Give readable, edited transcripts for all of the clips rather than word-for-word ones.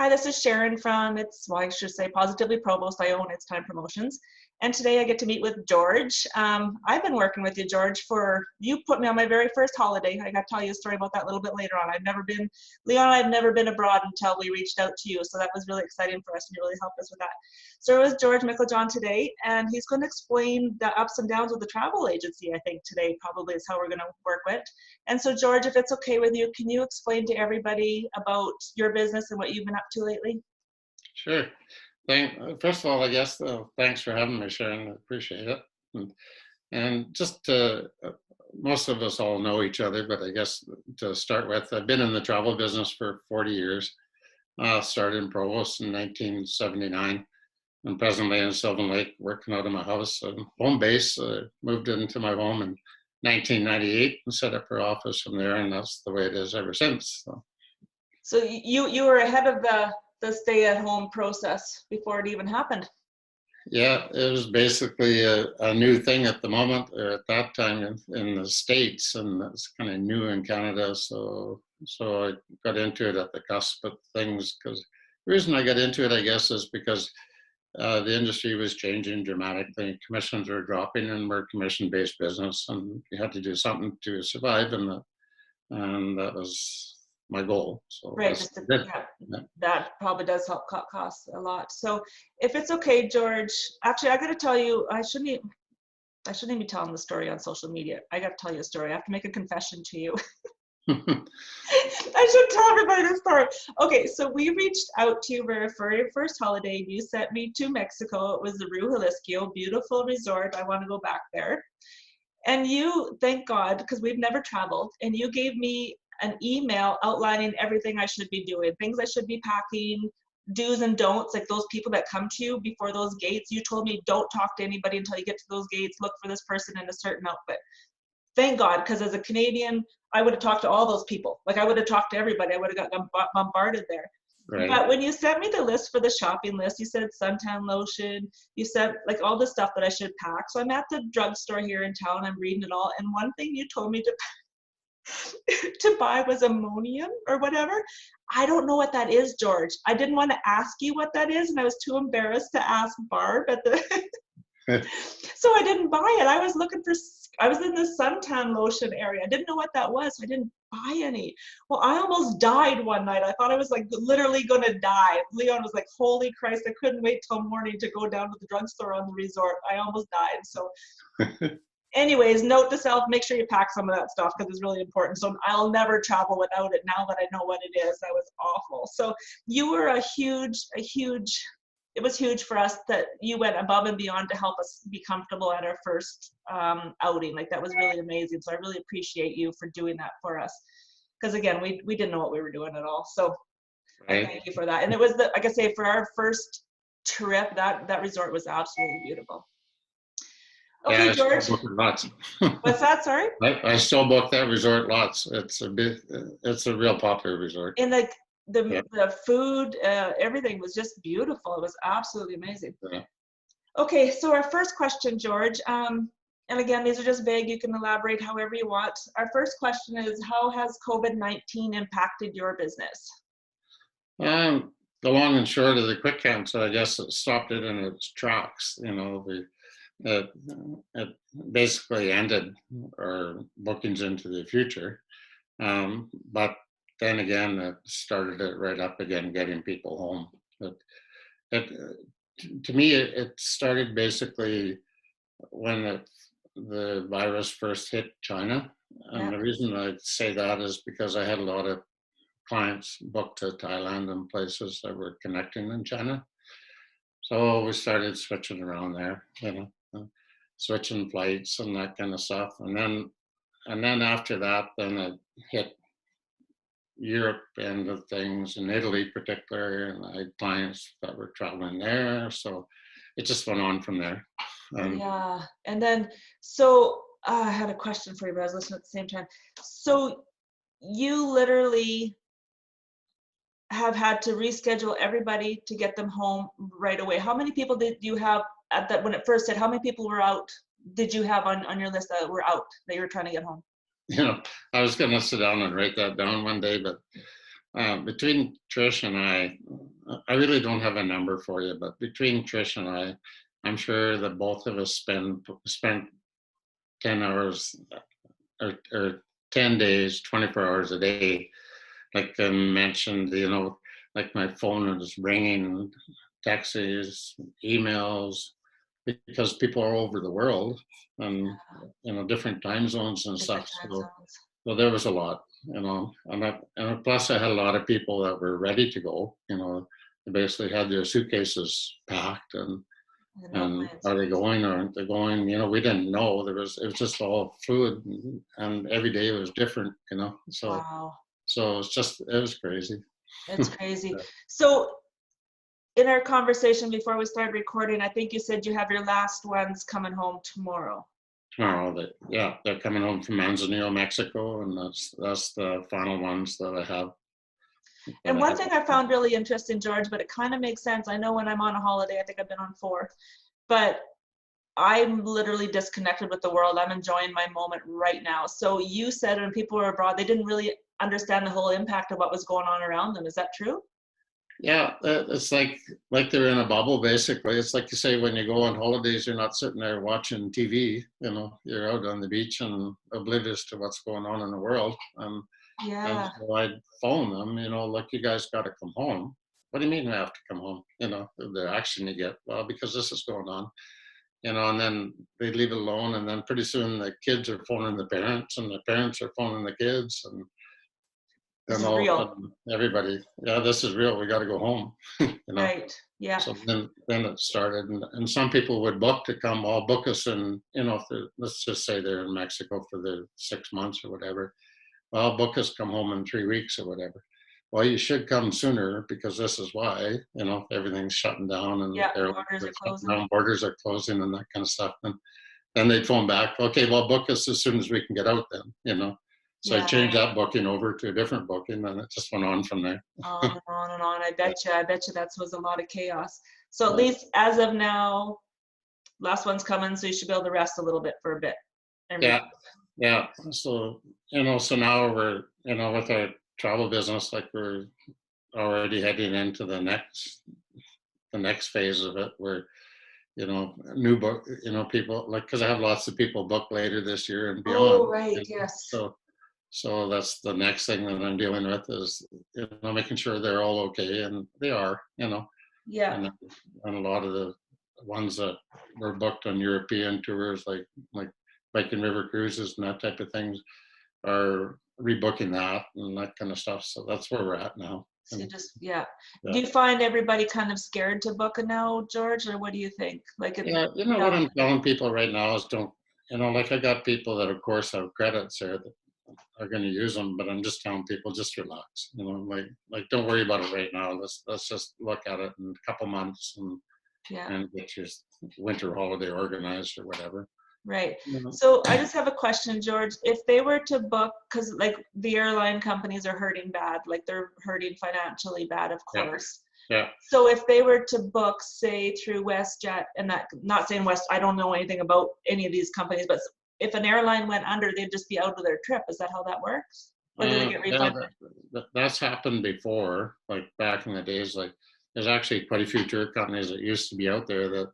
Hi, this is Sharon from I should say Positively Provost. I own It's Time Promotions. And today I get to meet with George. I've been working with you, George, you put me on my very first holiday. I got to tell you a story about that a little bit later on. Leon and I had never been abroad until we reached out to you. So that was really exciting for us, and you really helped us with that. So it was George Meiklejohn today, and he's going to explain the ups and downs of the travel agency, I think today probably is how we're going to work with. And so George, if it's okay with you, can you explain to everybody about your business and what you've been up to lately? Sure. First of all, I guess, thanks for having me, Sharon. I appreciate it. And just most of us all know each other, but I guess to start with, I've been in the travel business for 40 years. Started in Provost in 1979, and presently in Sylvan Lake, working out of my house. Home base, moved into my home in 1998 and set up our office from there, and that's the way it is ever since. So you were ahead of the stay-at-home process before it even happened. Yeah, it was basically a new thing at the moment, or at that time in the States, and it's kind of new in Canada. So I got into it at the cusp of things, because the reason I got into it, I guess, is because the industry was changing dramatically. Commissions were dropping, and we're a commission-based business, and you had to do something to survive, and that was my goal. So right, that probably does help cut costs a lot. So if it's okay, George, actually I got to tell you, I shouldn't even be telling the story on social media. I got to tell you a story. I have to make a confession to you. I should tell everybody this story. Okay, so we reached out to you for your first holiday. You sent me to Mexico. It was the Rio Jalisco, beautiful resort. I want to go back there. And you, thank God, because we've never traveled, and you gave me an email outlining everything I should be doing, things I should be packing, do's and don'ts, like those people that come to you before those gates. You told me don't talk to anybody until you get to those gates, look for this person in a certain outfit. Thank God, because as a Canadian, I would have talked to all those people. Like I would have talked to everybody. I would have got bombarded there. Right. But when you sent me the list for the shopping list, you said suntan lotion, you said like all the stuff that I should pack. So I'm at the drugstore here in town, I'm reading it all. And one thing you told me to buy was ammonium or whatever. I don't know what that is, George. I didn't want to ask you what that is, and I was too embarrassed to ask Barb at the so I didn't buy it. I was in the suntan lotion area. I didn't know what that was, so I didn't buy any. Well, I almost died one night. I thought I was like literally gonna die. Leon was like, holy Christ, I couldn't wait till morning to go down to the drugstore on the resort. I almost died. So anyways, note to self, make sure you pack some of that stuff because it's really important. So I'll never travel without it now that I know what it is. That was awful. So you were it was huge for us that you went above and beyond to help us be comfortable at our first outing. Like that was really amazing. So I really appreciate you for doing that for us. Because again, we didn't know what we were doing at all. So Right. I thank you for that. And it was like I say, for our first trip, that resort was absolutely beautiful. Okay, Yeah, George. lots. What's that? Sorry. I still book that resort lots. It's a real popular resort. And like the food, everything was just beautiful. It was absolutely amazing. Yeah. Okay, so our first question, George, and again, these are just vague. You can elaborate however you want. Our first question is, how has COVID-19 impacted your business? The long and short of the quick count, I guess it stopped it in its tracks. It basically ended our bookings into the future. But then again, it started it right up again, getting people home. To me, it started basically when the virus first hit China. And Yeah. the reason I say that is because I had a lot of clients booked to Thailand and places that were connecting in China. So we started switching around there, switching flights and that kind of stuff. And then after that, then it hit Europe end of things, in Italy particularly, and I had clients that were traveling there. So it just went on from there. Yeah, and then, so I had a question for you, but I was listening at the same time. So you literally have had to reschedule everybody to get them home right away. How many people did you have at that when it first hit? How many people were out? Did you have on your list that were out that you were trying to get home? I was going to sit down and write that down one day, but between Trish and I, I really don't have a number for you, but between Trish and I'm sure that both of us spent 10 hours or 10 days, 24 hours a day. Like I mentioned, like my phone is ringing, texts, emails, because people are over the world and, different time zones and Different stuff. time So, zones. so there was a lot, and plus I had a lot of people that were ready to go, they basically had their suitcases packed No and plans. are they going or aren't they going? We didn't know. It was just all fluid, and every day was different. So Wow. it was crazy. It's crazy. Yeah. So in our conversation before we started recording, I think you said you have your last ones coming home tomorrow. Tomorrow, they're coming home from Manzanillo, Mexico, and that's the final ones that I have. And one thing I found really interesting, George, but it kind of makes sense. I know when I'm on a holiday, I think I've been on 4, but I'm literally disconnected with the world. I'm enjoying my moment right now. So you said when people were abroad, they didn't really understand the whole impact of what was going on around them. Is that true? Yeah, it's like they're in a bubble, basically. It's like you say, when you go on holidays, you're not sitting there watching TV. You're out on the beach and oblivious to what's going on in the world. And Yeah. so I'd phone them, look, you guys got to come home. What do you mean we have to come home? The action you get, well, because this is going on, and then they leave it alone. And then pretty soon the kids are phoning the parents and the parents are phoning the kids. And This then is all of a real. sudden everybody, yeah, this is real. We got to go home, Right. Yeah. So then it started. And some people would book to come, all book us. And, if let's just say they're in Mexico for the 6 months or whatever. Well, book us, come home in 3 weeks or whatever. Well, you should come sooner because this is why, everything's shutting down and Yeah. airlines Borders are are shutting closing. down, borders are closing and that kind of stuff. And then they'd phone back, okay, well, book us as soon as we can get out then. So I Yeah. changed that booking over to a different booking and it just went on from there. On and on and on. Yeah. I bet you that was a lot of chaos. So at Yeah. least as of now, last one's coming, so you should be able to rest a little bit for a bit. And Yeah. Yeah. So, so now we're, with our travel business, like we're already heading into the next phase of it where, new book, people like, because I have lots of people booked later this year and oh, beyond. right, And yes. so that's the next thing that I'm dealing with is, making sure they're all okay, and they are, Yeah, and and a lot of the ones that were booked on European tours, like Viking River cruises and that type of things, are rebooking that and that kind of stuff. So that's where we're at now. so you And just, yeah. yeah. Do you find everybody kind of scared to book it now, George, or what do you think? Like, Yeah, what yeah, I'm telling people right now is don't, like I got people that of course have credits there that are going to use them, but I'm just telling people just relax. Like don't worry about it right now. Let's just look at it in a couple months yeah. and get your winter holiday organized or whatever. Right. You So I just have a question, George. If they were to book, because like the airline companies are hurting bad, like they're hurting financially bad, of Yeah, course. yeah. So if they were to book, say, through WestJet, and that, not saying West, I don't know anything about any of these companies, but if an airline went under, they'd just be out of their trip. Is that how that works? Or do they get Yeah, refunded? that's happened before, like back in the days. Like there's actually quite a few tour companies that used to be out there that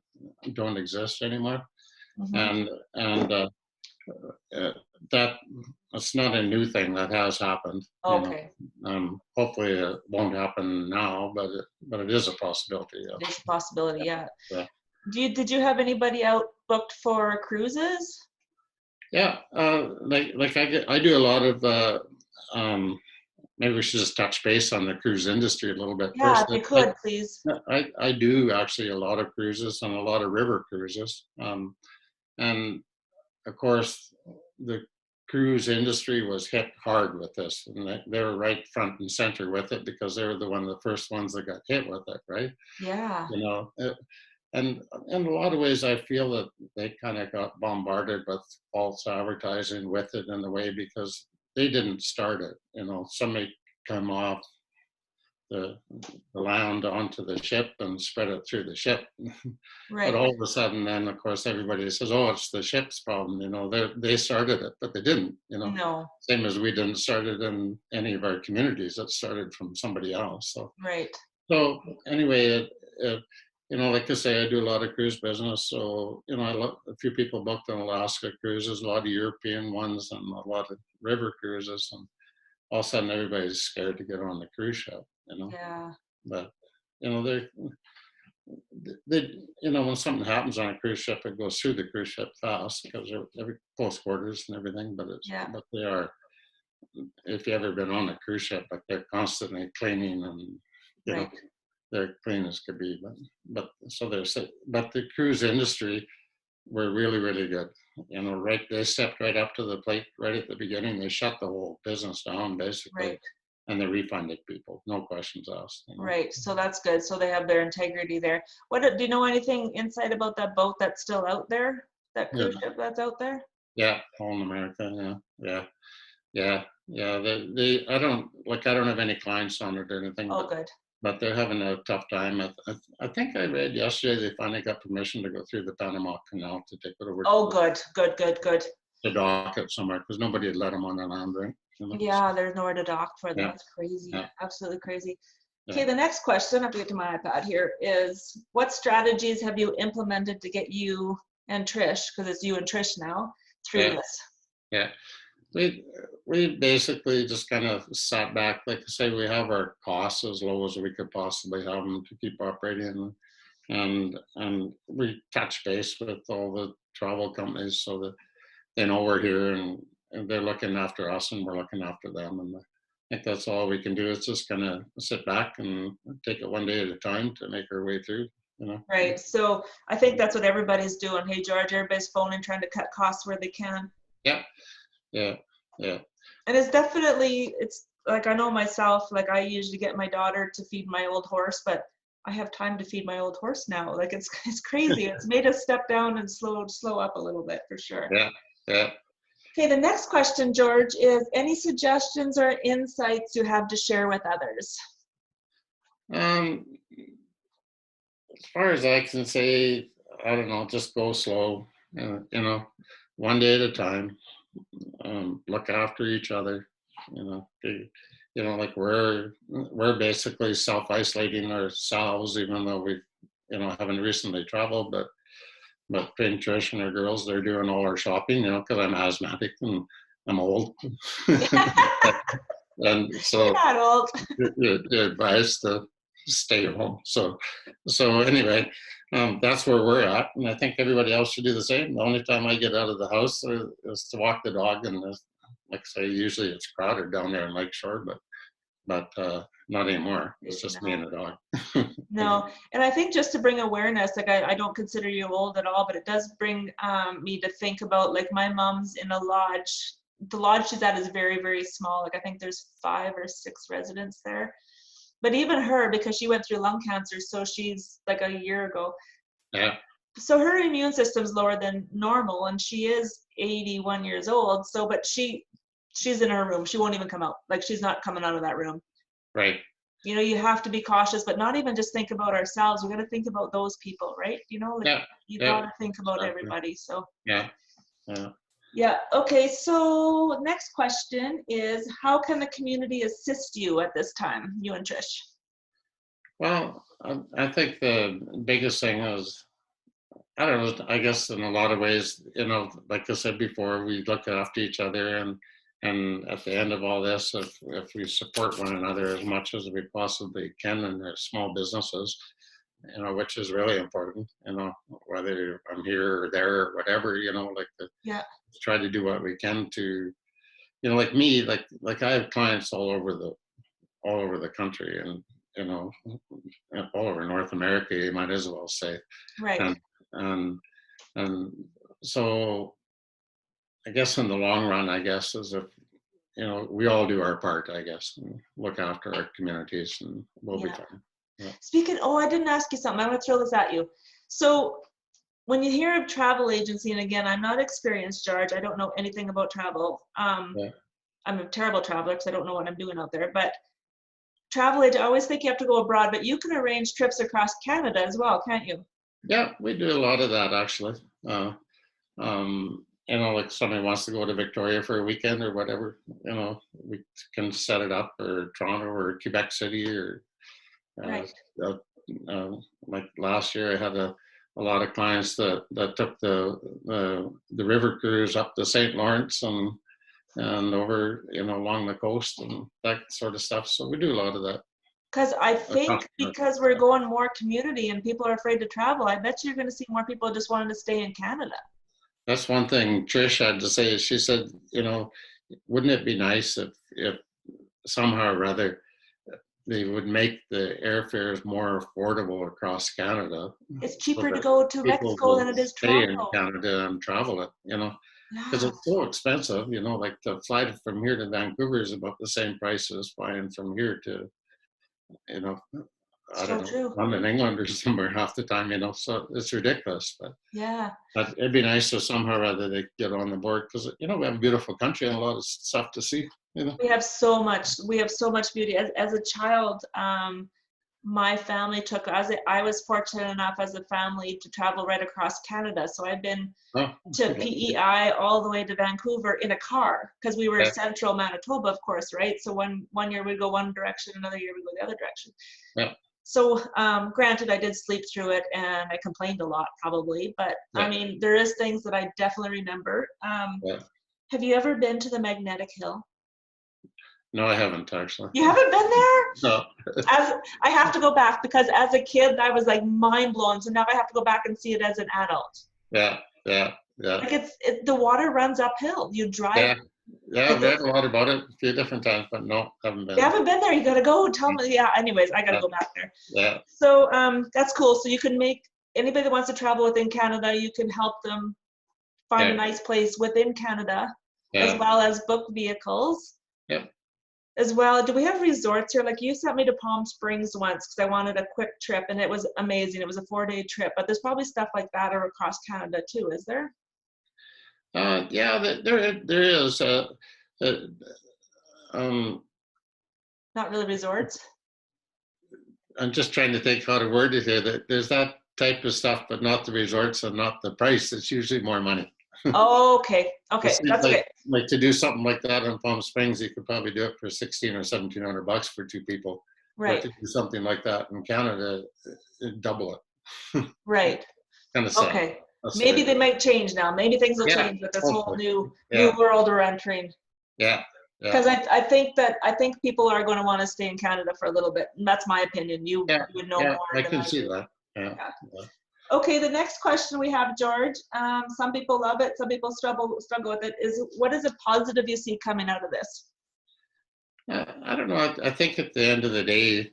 don't exist anymore. Hmm. And uh, that's not a new thing. That has happened. Okay. Hopefully it won't happen now, but it is a possibility. There's a possibility, yeah. Yeah. Did you have anybody out booked for cruises? Yeah. Like I do a lot of. Maybe we should just touch base on the cruise industry a little bit Yeah, first. if you could, please. I do actually a lot of cruises and a lot of river cruises. And of course, the cruise industry was hit hard with this, and they were right front and center with it because they were the first ones that got hit with it, right? Yeah, You know, and in a lot of ways, I feel that they kind of got bombarded with false advertising with it in a way because they didn't start it. Somebody come off the, the land onto the ship and spread it through the ship. But right. all of a sudden, then of course everybody says, "Oh, it's the ship's problem." They started it, but they didn't. No, Same as we didn't start it in any of our communities. It started from somebody else. So right. So anyway, like I say, I do a lot of cruise business. So, a few people booked on Alaska cruises, a lot of European ones, and a lot of river cruises. And all of a sudden, everybody's scared to get on the cruise ship. Yeah. But, when something happens on a cruise ship, it goes through the cruise ship fast because they're every close quarters and everything. Yeah. But they are, if you ever been on a cruise ship, like they're constantly cleaning and, you know, Right. they're clean as could be. But the cruise industry were really, really good. Right, they stepped right up to the plate right at the beginning. They shut the whole business down basically, Right. and they refunded people, no questions asked. Right. So that's good. So they have their integrity there. Do you know anything inside about that boat that's still out there? That Yeah, cruise ship that's out there? yeah, all in America. Yeah, yeah, yeah, yeah. I don't have any clients on it or anything, Oh, but good. they're having a tough time. I think I read yesterday they finally got permission to go through the Panama Canal to take it over to Oh, good. Good, good, good. the dock it somewhere because nobody had let them on the land, right? Yeah, there's nowhere to dock for them. Yeah, That's crazy. yeah, Absolutely crazy. Okay, yeah, the next question, I have to get to my iPad here, is what strategies have you implemented to get you and Trish, because it's you and Trish now, through yeah, this? yeah. We basically just kind of sat back. Like I say, we have our costs as low as we could possibly have them to keep operating, and we touch base with all the travel companies so that they know we're here and they're looking after us and we're looking after them. And I think that's all we can do is just kind of sit back and take it one day at a time to make our way through. Right. So I think that's what everybody's doing. Hey, George, everybody's phoning, trying to cut costs where they can. Yeah, yeah, yeah, And it's like, I know myself, like I usually get my daughter to feed my old horse, but I have time to feed my old horse now. Like it's crazy. It's made us step down and slow up a little bit for sure. yeah, yeah. Okay, the next question, George, is any suggestions or insights you have to share with others? Um, as far as I can say, I don't know, just go slow, one day at a time. Look after each other. Like we're basically self-isolating ourselves, even though we, haven't recently traveled. But Pink Trish and her girls, they're doing all our shopping, because I'm asthmatic and I'm old, and You're so not old. you're advised to stay home. So anyway, that's where we're at, and I think everybody else should do the same. The only time I get out of the house is to walk the dog, and like I say, usually it's crowded down there in Lakeshore, but not anymore. It's just me and the dog. No, and I think just to bring awareness, like I don't consider you old at all, but it does bring me to think about like my mom's in a lodge. The lodge she's at is very, very small. Like I think there's 5 or 6 residents there. But even her, because she went through lung cancer, so she's like a year ago. Yeah, So her immune system's lower than normal, and she is 81 years old. So, but she's in her room. She won't even come out. Like she's not coming out of that room. right. You have to be cautious, but not even just think about ourselves. We got to think about those people, right? Like Yeah, you got yeah, to think about exactly. everybody. So Yeah, yeah. yeah. Okay. So next question is, how can the community assist you at this time, you and Trish? Well, I think the biggest thing is, I don't know, I guess in a lot of ways, like I said before, we look after each other, and at the end of all this, if we support one another as much as we possibly can in our small businesses, which is really important, whether I'm here or there or whatever, like Yeah. try to do what we can to, like me, like I have clients all over the country, and you know all over North America, you might as well say. Right. And and and so I guess in the long run, I guess, is if we all do our part, I guess, and look after our communities, and we'll be Yeah. fine. Yeah. Speaking, oh, I didn't ask you something. I'm going to throw this at you. So when you hear of travel agency, and again, I'm not experienced, George. I don't know anything about travel. Yeah. I'm a terrible traveler because I don't know what I'm doing out there. But travel agent, I always think you have to go abroad, but you can arrange trips across Canada as well, can't you? Yeah, we do a lot of that actually. Like somebody wants to go to Victoria for a weekend or whatever, we can set it up, or Toronto or Quebec City, or Right. Uh, like last year, I had a lot of clients that took the river cruise up the St. Lawrence and over, along the coast and that sort of stuff. So we do a lot of that. Because I Across think because we're going more community and people are afraid to travel, I bet you're going to see more people just wanting to stay in Canada. That's one thing Trish had to say. She said, wouldn't it be nice if somehow or other they would make the airfares more affordable across Canada, It's so cheaper to that go to people Mexico will than it is stay in Toronto. Canada and travel it, because Yeah. it's so expensive, like the flight from here to Vancouver is about the same price as flying from here to, you know, I So don't know, true. London, England or somewhere half the time, so it's ridiculous. Yeah. But it'd be nice if somehow or other they get on the board, because, we have a beautiful country and a lot of stuff to see, We have so much beauty. As a child, my family took us. I was fortunate enough as a family to travel right across Canada. So I've been Oh, to PEI all the way to Vancouver in a car, because we were yeah, central Manitoba, of course, right? So one year we'd go one direction, another year we'd go the other direction. yeah, So granted, I did sleep through it and I complained a lot probably, but I yeah, mean, there is things that I definitely remember. yeah. Have you ever been to the Magnetic Hill? No, I haven't actually. You haven't been there? No. As I have to go back, because as a kid I was like mind blown. So now I have to go back and see it as an adult. Yeah, yeah, yeah, Like the water runs uphill. You drive yeah, yeah. I've like read it's, a lot about it a few different times, but no, haven't you been. haven't been there. You gotta go. Tell me. Yeah. Anyways, I gotta Yeah, go back there. yeah, So that's cool. So you can make anybody that wants to travel within Canada, you can help them find a yeah, nice place within Canada, as yeah, well as book vehicles. yeah. As well, do we have resorts here? Like you sent me to Palm Springs once because I wanted a quick trip and it was amazing. It was a 4-day trip, but there's probably stuff like that or across Canada too, is there? Yeah, there is. Uh, um, Not really resorts. I'm just trying to think how to word it here. That there's that type of stuff, but not the resorts and not the price. It's usually more money. Okay, It okay, seems that's okay. like to do something like that in Palm Springs, you could probably do it for 16 or 1700 bucks for two people. But Right, to do something like that in Canada, double it. right. Kind of sad. Okay. That's the way Maybe it they is. might change now. Maybe things will Yeah, change with this whole hopefully. new Yeah, world we're entering. yeah, yeah, Because I think people are going to want to stay in Canada for a little bit. And that's my opinion. yeah, You would know yeah. more I than can I see do. that. Yeah, Yeah. yeah. Okay, the next question we have, George. Some people love it, some people struggle with it. Is what is a positive you see coming out of this? I don't know. I think at the end of the day,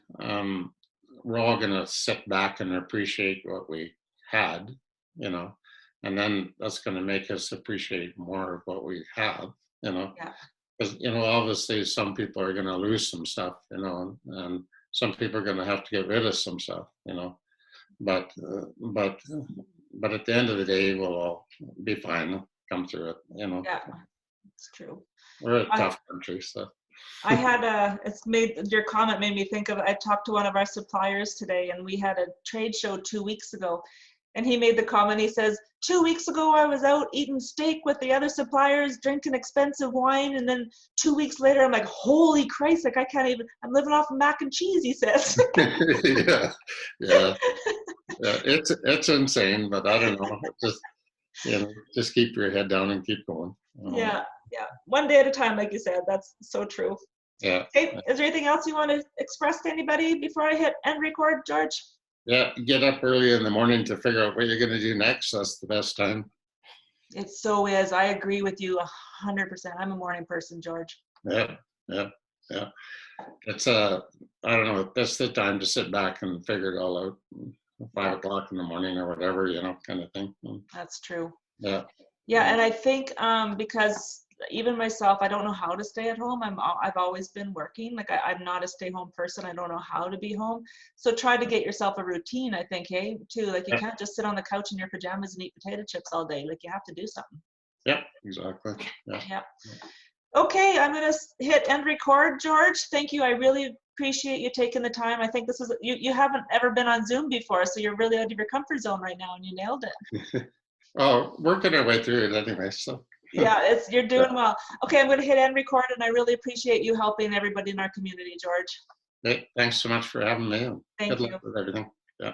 we're all going to sit back and appreciate what we had, you know, and then that's going to make us appreciate more of what we have, you know, Yeah, because, obviously some people are going to lose some stuff, and some people are going to have to get rid of some stuff, but, uh, but, but at the end of the day, we'll all be fine, come through it. yeah, it's true. We're a I tough country, so. I had your comment made me think of, I talked to one of our suppliers today and we had a trade show 2 weeks ago. And he made the comment, he says, 2 weeks ago, I was out eating steak with the other suppliers, drinking expensive wine. And then 2 weeks later, I'm like, holy Christ, like I can't even, I'm living off of mac and cheese, he says. Yeah, yeah, yeah. It's insane, but I don't know. Just keep your head down and keep going. Yeah, yeah. One day at a time, like you said, that's so true. Yeah, Okay, is there anything else you want to express to anybody before I hit end record, George? yeah. Get up early in the morning to figure out what you're going to do next. That's the best time. It so is. I agree with you 100%. I'm a morning person, George. Yeah, yeah, yeah. It's I don't know. That's the time to sit back and figure it all out. 5 o'clock in the morning or whatever, kind of thing. That's true. Yeah, Yeah, yeah, and I think because even myself, I don't know how to stay at home. I've always been working. Like I'm not a stay-home person. I don't know how to be home. So try to get yourself a routine. I think, hey, too. Like you yeah, can't just sit on the couch in your pajamas and eat potato chips all day. Like you have to do something. yeah, exactly. Yeah. Yeah. Okay, I'm gonna hit end record, George. Thank you. I really appreciate you taking the time. I think this is you haven't ever been on Zoom before, so you're really out of your comfort zone right now, and you nailed it. Oh, working our way through it anyway. So. Yeah, you're Yeah. doing well. Okay, I'm gonna hit end record, and I really appreciate you helping everybody in our community, George. Hey, thanks so much for having me, and Thank good luck you. with everything. Yeah.